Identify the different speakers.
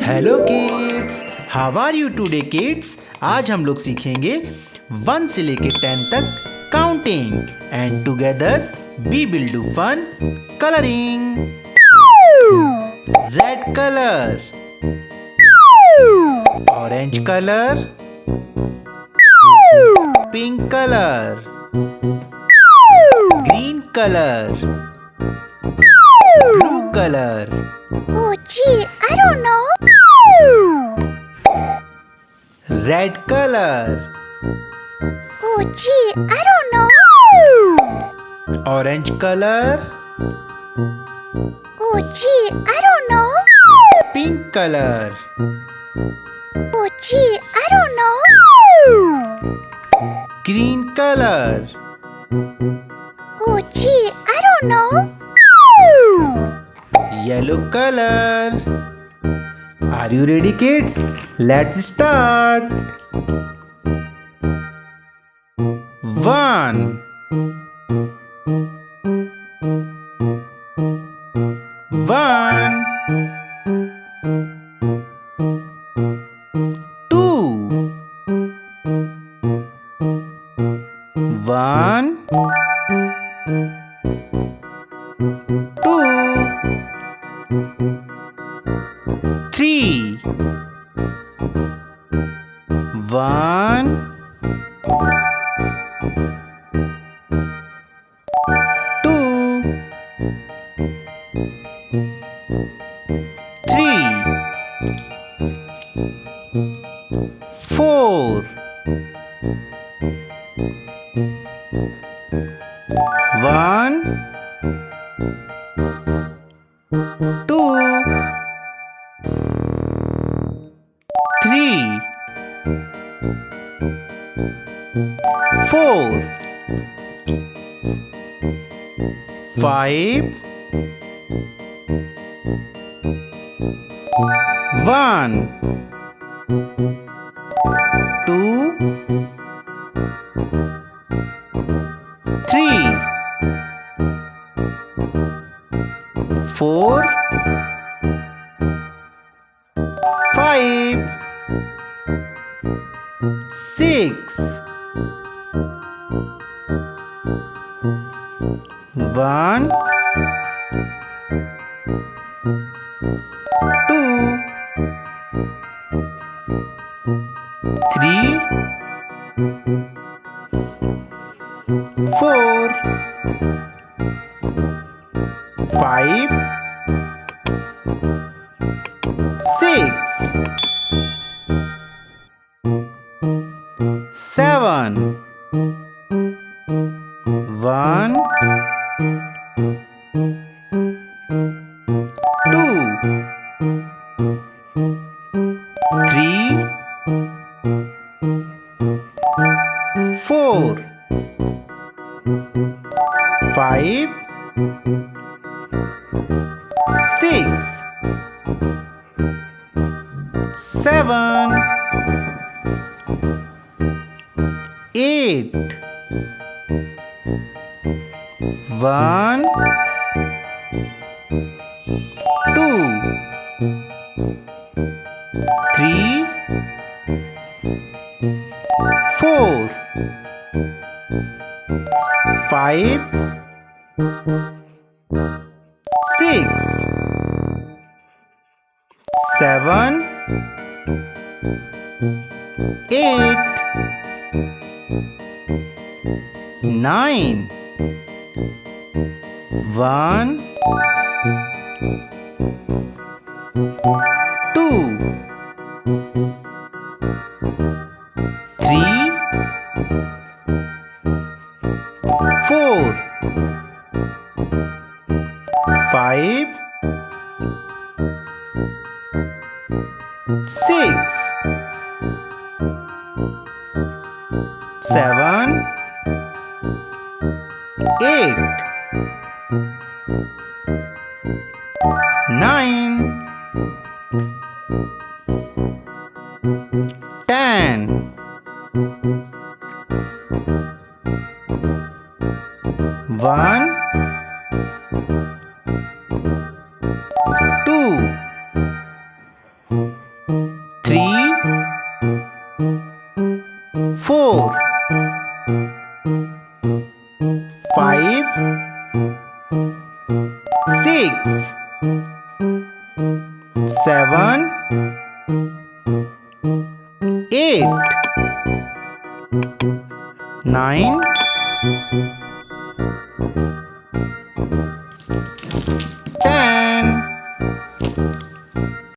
Speaker 1: Hello kids, how are you today kids. आज हम लोग सीखेंगे 1 से लेके 10 तक counting and together we will do fun colouring. Red colour, orange colour, pink colour, green colour, blue colour.
Speaker 2: Oh gee, I don't know.
Speaker 1: Red color,
Speaker 2: Oh gee, I don't know.
Speaker 1: orange color,
Speaker 2: Oh gee, I don't know.
Speaker 1: pink color,
Speaker 2: Oh gee, I don't know.
Speaker 1: green color,
Speaker 2: Oh gee, I don't know.
Speaker 1: yellow color. Are you ready kids? Let's start. 1 1 2 1 2 3 1 2 3 4 1 2 3 4 5 1 2 3 4 5 6 1 2 3 4 5 6 7 1 2 3 4 5 6 7 8 1 2 3 4 5 6 7 8 9 1 2 3 4 5 6 7 8 9 10 1 2 6 7 8 9